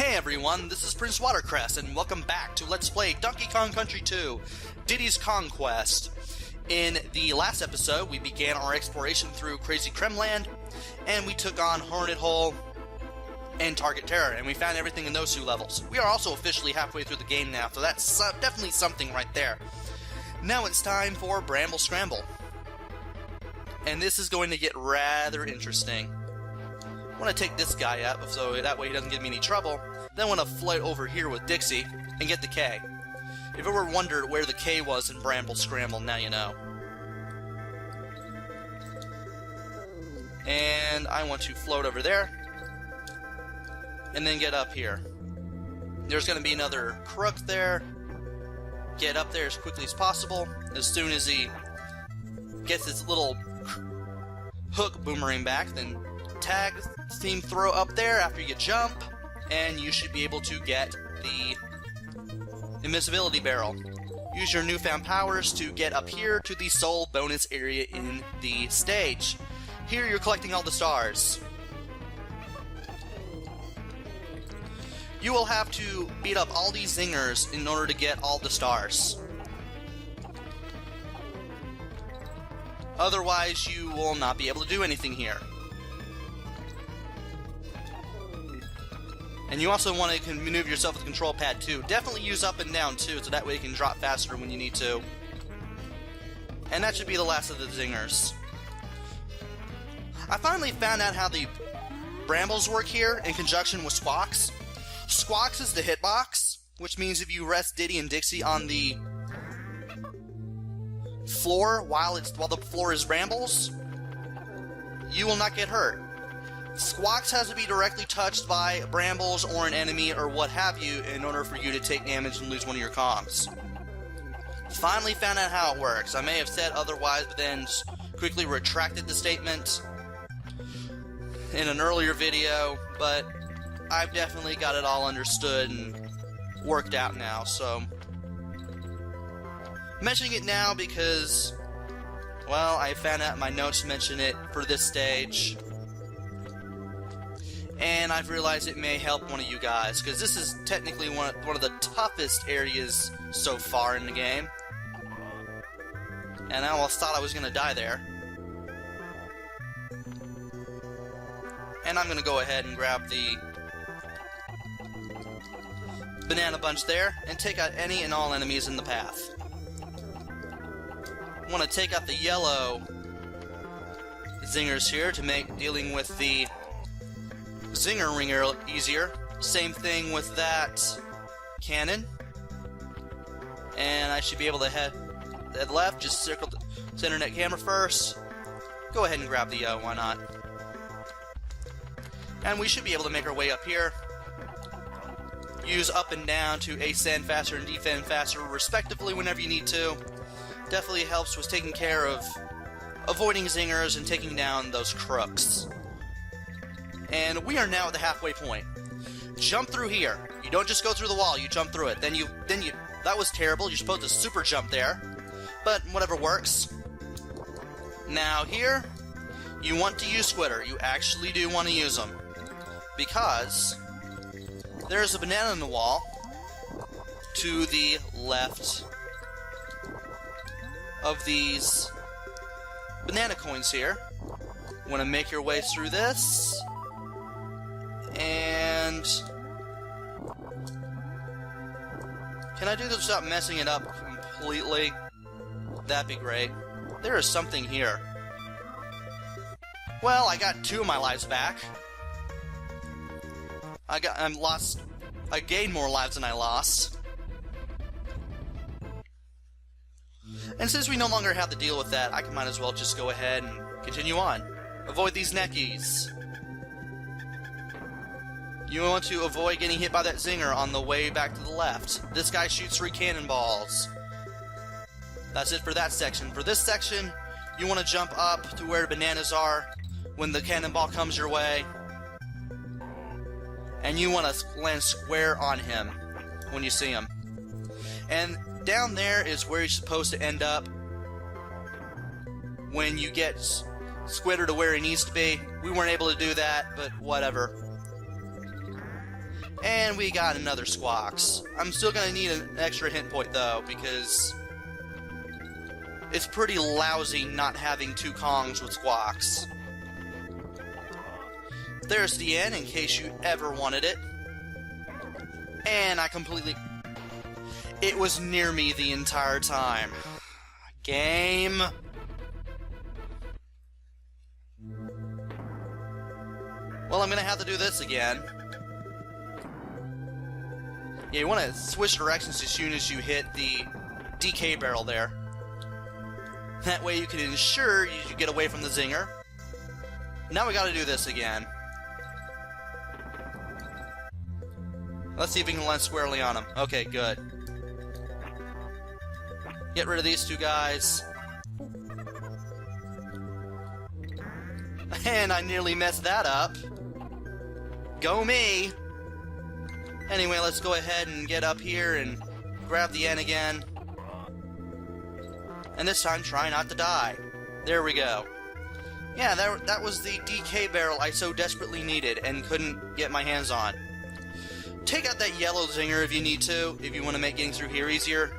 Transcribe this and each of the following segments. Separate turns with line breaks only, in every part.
Hey everyone, this is Prince Watercress, and welcome back to Let's Play Donkey Kong Country 2, Diddy's Conquest. In the last episode, we began our exploration through Krazy Kremland, and we took on Hornet Hole and Target Terror, and we found everything in those two levels. We are also officially halfway through the game now, so that's definitely something right there. Now it's time for Bramble Scramble. And this is going to get rather interesting. I want to take this guy up so that way he doesn't give me any trouble. Then I want to float over here with Dixie and get the K. If you ever wondered where the K was in Bramble Scramble, now you know. And I want to float over there and then get up here. There's going to be another crook there. Get up there as quickly as possible. As soon as he gets his little hook boomerang back, then tag theme throw up there after you jump, and you should be able to get the invisibility barrel. Use your newfound powers to get up here to the soul bonus area in the stage. Here you're collecting all the stars. You will have to beat up all these zingers in order to get all the stars. Otherwise, you will not be able to do anything here. And you also want to maneuver yourself with the control pad too. Definitely use up and down too, so that way you can drop faster when you need to. And that should be the last of the zingers. I finally found out how the brambles work here in conjunction with Squawks. Squawks is the hitbox, which means if you rest Diddy and Dixie on the floor while the floor is brambles, you will not get hurt. Squawks has to be directly touched by brambles or an enemy or what have you in order for you to take damage and lose one of your Kongs. Finally found out how it works. I may have said otherwise, but then quickly retracted the statement in an earlier video, but I've definitely got it all understood and worked out now, so I'm mentioning it now because, well, I found out in my notes to mention it for this stage. And I've realized it may help one of you guys, because this is technically one of the toughest areas so far in the game. And I almost thought I was going to die there. And I'm going to go ahead and grab the banana bunch there, and take out any and all enemies in the path. I want to take out the yellow zingers here to make dealing with the zinger ringer easier. Same thing with that cannon. And I should be able to head left, just circle the center net camera first. Go ahead and grab the why not? And we should be able to make our way up here. Use up and down to ascend faster and defend faster respectively whenever you need to. Definitely helps with taking care of avoiding zingers and taking down those crooks. And we are now at the halfway point. Jump through here. You don't just go through the wall, you jump through it. Then you that was terrible. You're supposed to super jump there. But whatever works. Now here, you want to use Squitter. You actually do want to use them. Because there's a banana in the wall to the left of these banana coins here. Want to make your way through this. And can I do this without messing it up completely? That'd be great. There is something here. Well, I got 2 of my lives back. I gained more lives than I lost. And since we no longer have to deal with that, I might as well just go ahead and continue on. Avoid these neckies. You want to avoid getting hit by that zinger on the way back to the left. This guy shoots 3 cannonballs. That's it for that section. For this section, you want to jump up to where the bananas are when the cannonball comes your way. And you want to land square on him when you see him. And down there is where you're supposed to end up when you get Squitter to where he needs to be. We weren't able to do that, but whatever. And we got another Squawks. I'm still gonna need an extra hit point though, because it's pretty lousy not having 2 Kongs with Squawks. There's the end, in case you ever wanted it. And I completely... It was near me the entire time. Game. Well, I'm gonna have to do this again. Yeah, you want to switch directions as soon as you hit the DK barrel there. That way you can ensure you get away from the zinger. Now we gotta do this again. Let's see if we can land squarely on him. Okay, good. Get rid of these 2 guys. And I nearly messed that up. Go me! Anyway, let's go ahead and get up here and grab the N again. And this time, try not to die. There we go. Yeah, that was the DK barrel I so desperately needed and couldn't get my hands on. Take out that yellow zinger if you need to, if you want to make getting through here easier.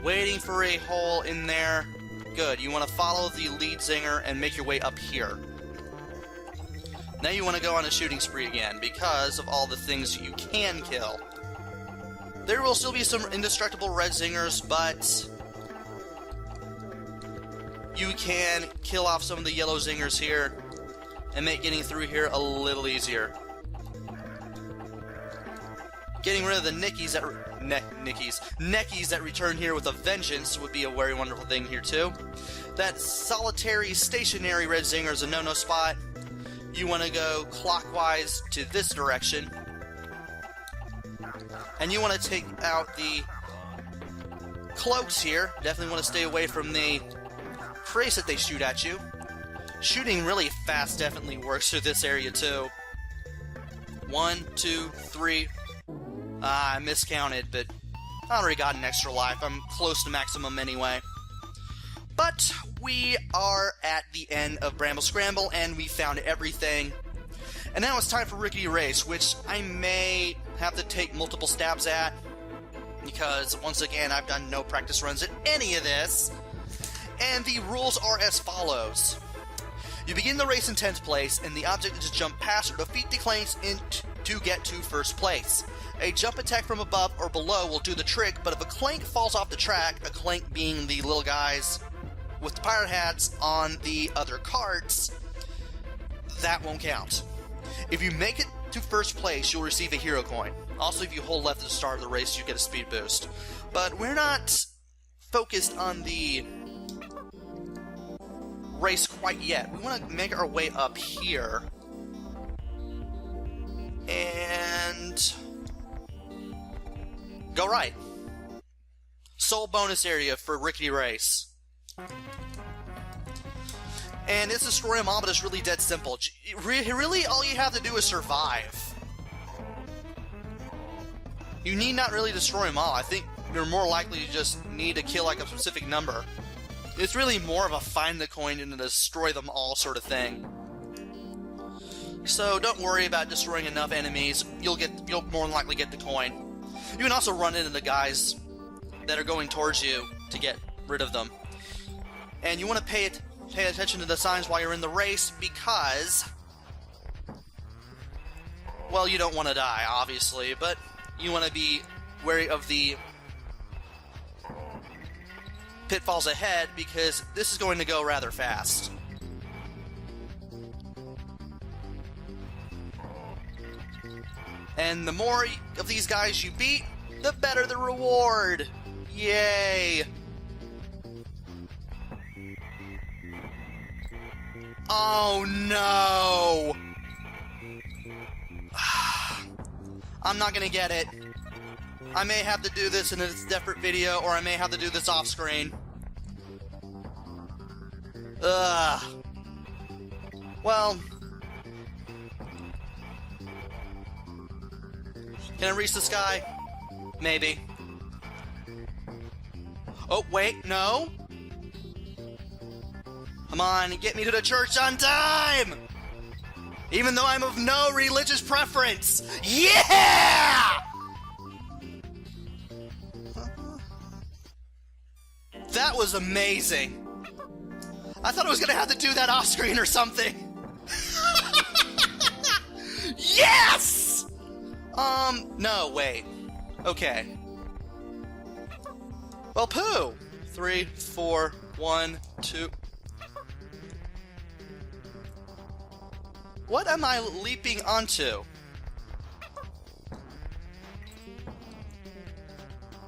Waiting for a hole in there. Good, you want to follow the lead zinger and make your way up here. Now you want to go on a shooting spree again, because of all the things you can kill. There will still be some indestructible red zingers, but you can kill off some of the yellow zingers here and make getting through here a little easier. Getting rid of the Neckies that return here with a vengeance would be a very wonderful thing here too. That solitary, stationary red zinger is a no-no spot. You want to go clockwise to this direction. And you want to take out the cloaks here. Definitely want to stay away from the trace that they shoot at you. Shooting really fast definitely works through this area too. 1, 2, 3. I miscounted, but I already got an extra life. I'm close to maximum anyway. But we are at the end of Bramble Scramble, and we found everything. And now it's time for Rickety Race, which I may have to take multiple stabs at, because, once again, I've done no practice runs at any of this. And the rules are as follows. You begin the race in 10th place, and the object is to jump past or defeat the clanks to get to first place. A jump attack from above or below will do the trick, but if a clank falls off the track, a clank being the little guys with the pirate hats on the other carts, that won't count. If you make it to first place, you'll receive a hero coin. Also, if you hold left at the start of the race, you get a speed boost. But we're not focused on the race quite yet. We want to make our way up here. And go right. Sole bonus area for Rickety Race. And this destroy them all, but it's really dead simple. Really, all you have to do is survive. You need not really destroy them all. I think you're more likely to just need to kill like a specific number. It's really more of a find the coin and destroy them all sort of thing. So don't worry about destroying enough enemies. You'll more than likely get the coin. You can also run into the guys that are going towards you to get rid of them. And you want to pay attention to the signs while you're in the race, because, well, you don't want to die, obviously, but you want to be wary of the pitfalls ahead, because this is going to go rather fast. And the more of these guys you beat, the better the reward. Yay! Oh no! I'm not gonna get it. I may have to do this in a separate video, or I may have to do this off screen. Ugh. Well, can I reach the sky? Maybe. Oh, wait, no? Come on, get me to the church on time! Even though I'm of no religious preference. Yeah! That was amazing. I thought I was gonna have to do that off screen or something. Yes! No, wait. Okay. Well, poo. 3, 4, 1, 2. What am I leaping onto?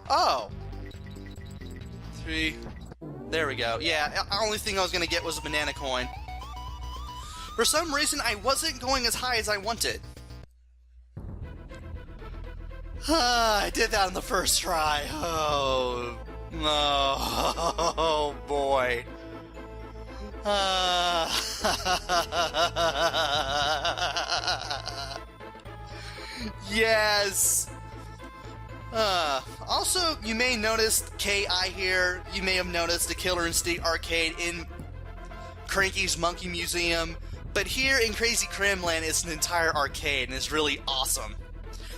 Oh. 3. There we go. Yeah, the only thing I was gonna get was a banana coin. For some reason, I wasn't going as high as I wanted. I did that on the first try. Oh, no. Oh, boy. Yes. Also, you may notice KI here. You may have noticed the Killer Instinct arcade in Cranky's Monkey Museum. But here in Krazy Kremland, it's an entire arcade, and it's really awesome.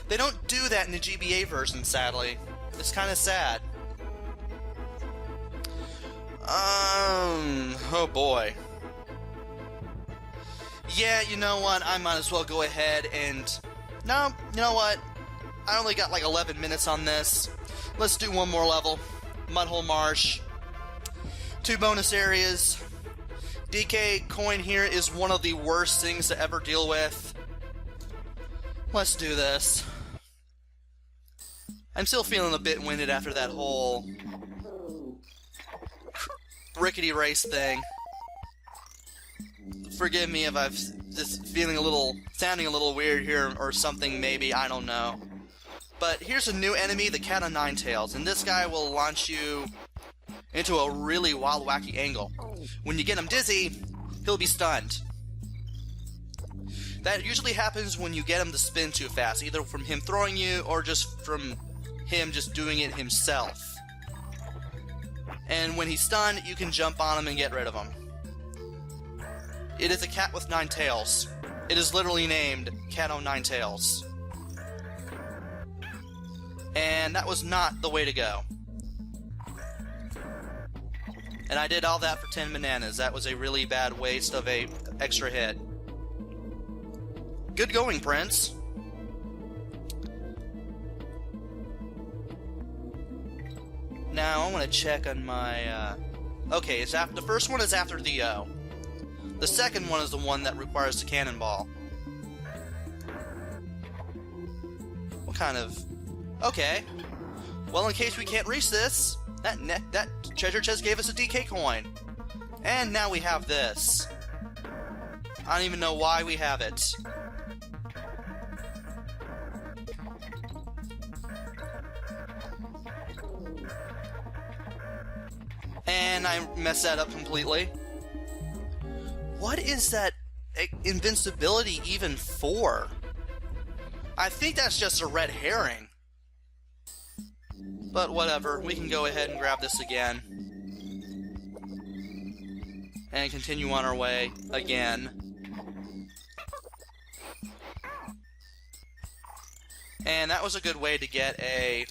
They don't do that in the GBA version, sadly. It's kind of sad. Oh boy. Yeah, you know what? I might as well go ahead and... No, you know what? I only got like 11 minutes on this. Let's do one more level. Mudhole Marsh. 2 bonus areas. DK coin here is one of the worst things to ever deal with. Let's do this. I'm still feeling a bit winded after that whole rickety race thing. Forgive me if I've just sounding a little weird here or something, maybe, I don't know. But here's a new enemy, the Cat o' Nine Tails, and this guy will launch you into a really wild, wacky angle. When you get him dizzy, he'll be stunned. That usually happens when you get him to spin too fast, either from him throwing you or just from him just doing it himself. And when he's stunned, you can jump on him and get rid of him. It is a cat with 9 tails. It is literally named Cat o' Nine Tails. And that was not the way to go. And I did all that for 10 bananas. That was a really bad waste of a extra hit. Good going, Prince. Now I want to check on my. Okay, it's after the first one is after the O. The second one is the one that requires the cannonball. What kind of? Okay. Well, in case we can't reach this, that treasure chest gave us a DK coin, and now we have this. I don't even know why we have it. And I messed that up completely. What is that invincibility even for? I think that's just a red herring. But whatever, we can go ahead and grab this again. And continue on our way again. And that was a good way to get a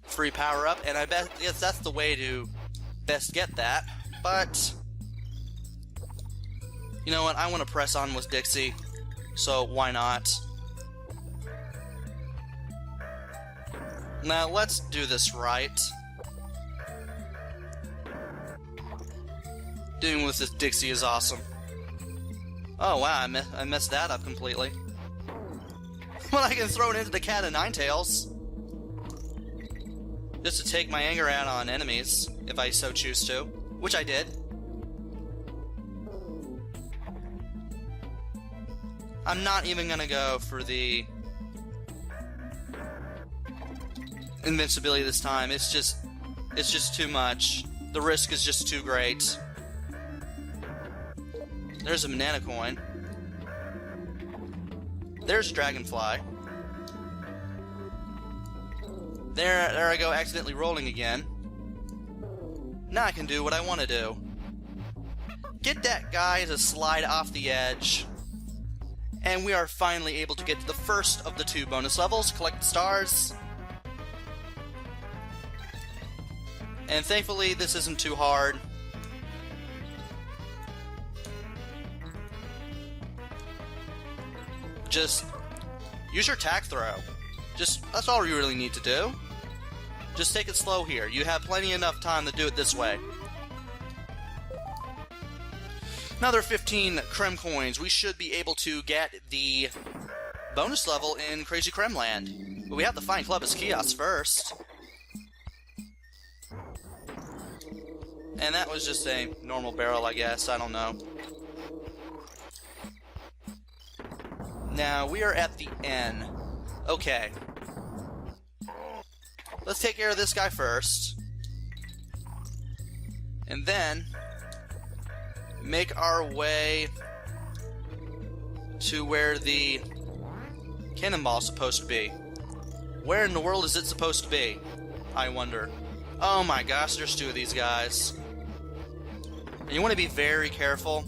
free power-up, and I guess that's the way to best get that, but you know what, I want to press on with Dixie, so why not? Now let's do this right. Doing with this Dixie is awesome. Oh wow, I messed that up completely. Well, I can throw it into the Cat o' Nine Tails. Just to take my anger out on enemies, if I so choose to. Which I did. I'm not even gonna go for the invincibility this time. It's just too much. The risk is just too great. There's a banana coin. There's Dragonfly. There I go, accidentally rolling again. Now I can do what I want to do. get that guy to slide off the edge, and we are finally able to get to the first of the 2 bonus levels, collect the stars. And thankfully, this isn't too hard. Just use your attack throw. That's all you really need to do. Just take it slow here. You have plenty enough time to do it this way. Another 15 Krem coins. We should be able to get the bonus level in Krazy Kremland. But we have to find Clubus Kiosks first. And that was just a normal barrel, I guess. I don't know. Now, we are at the N. Okay. Let's take care of this guy first. And then make our way to where the cannonball is supposed to be. Where in the world is it supposed to be? I wonder. Oh my gosh, there's 2 of these guys. And you want to be very careful.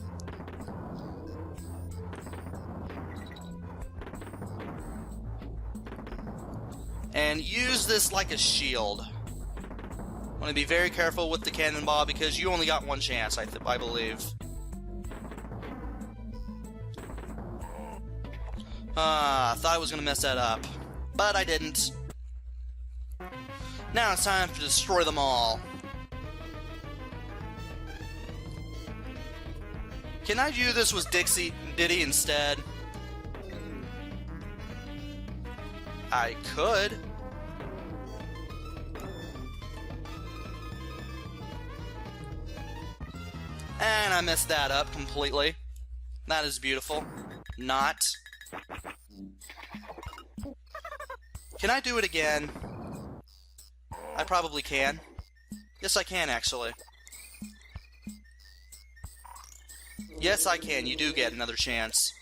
And use this like a shield. Want to be very careful with the cannonball because you only got 1 chance, I believe. I thought I was going to mess that up, but I didn't. Now it's time to destroy them all. Can I do this with Diddy instead? I could. And I messed that up completely. That is beautiful. Not. Can I do it again? I probably can. Yes, I can, actually. Yes, I can. You do get another chance.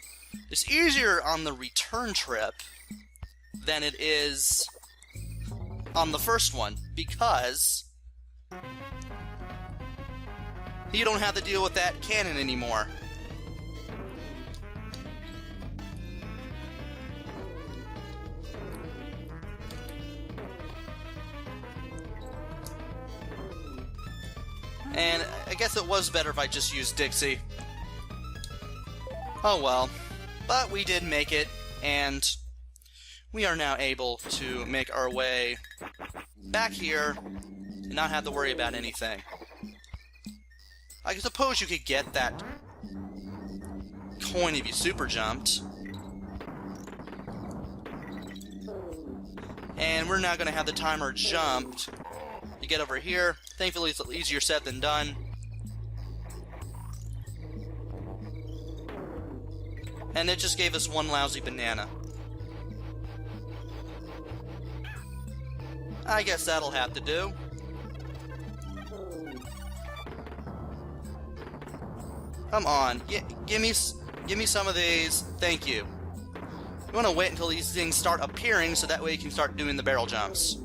It's easier on the return trip than it is on the first one, because you don't have to deal with that cannon anymore. And I guess it was better if I just used Dixie. Oh well. But we did make it, and we are now able to make our way back here and not have to worry about anything. I suppose you could get that coin if you super jumped. And we're now going to have the timer jumped. You get over here. Thankfully, it's easier said than done. And it just gave us 1 lousy banana. I guess that'll have to do. Come on, give me some of these. Thank you. You want to wait until these things start appearing so that way you can start doing the barrel jumps.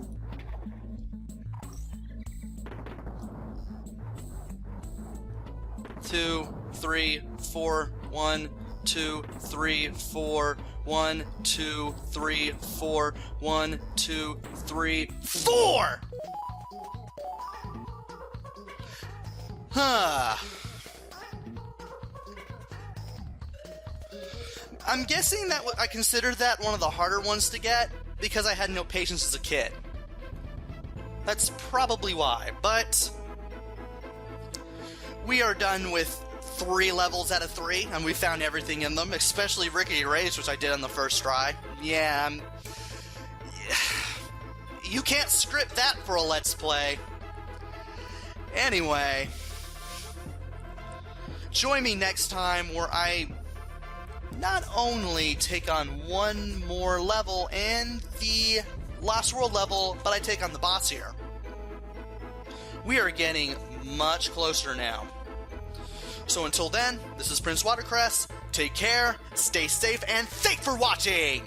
Two, 3, 4, 1, 2, 3, 4, 1, 2, 3, 4, 1, 2, 3, 4! Huh. I'm guessing that I considered that one of the harder ones to get because I had no patience as a kid. That's probably why, but we are done with 3 levels out of 3, and we found everything in them, especially Rickety Race, which I did on the first try. Yeah, you can't script that for a Let's Play. Anyway, join me next time where I not only take on 1 more level and the Lost World level, but I take on the boss here. We are getting much closer now. So until then, this is Prince Watercress. Take care, stay safe, and thanks for watching!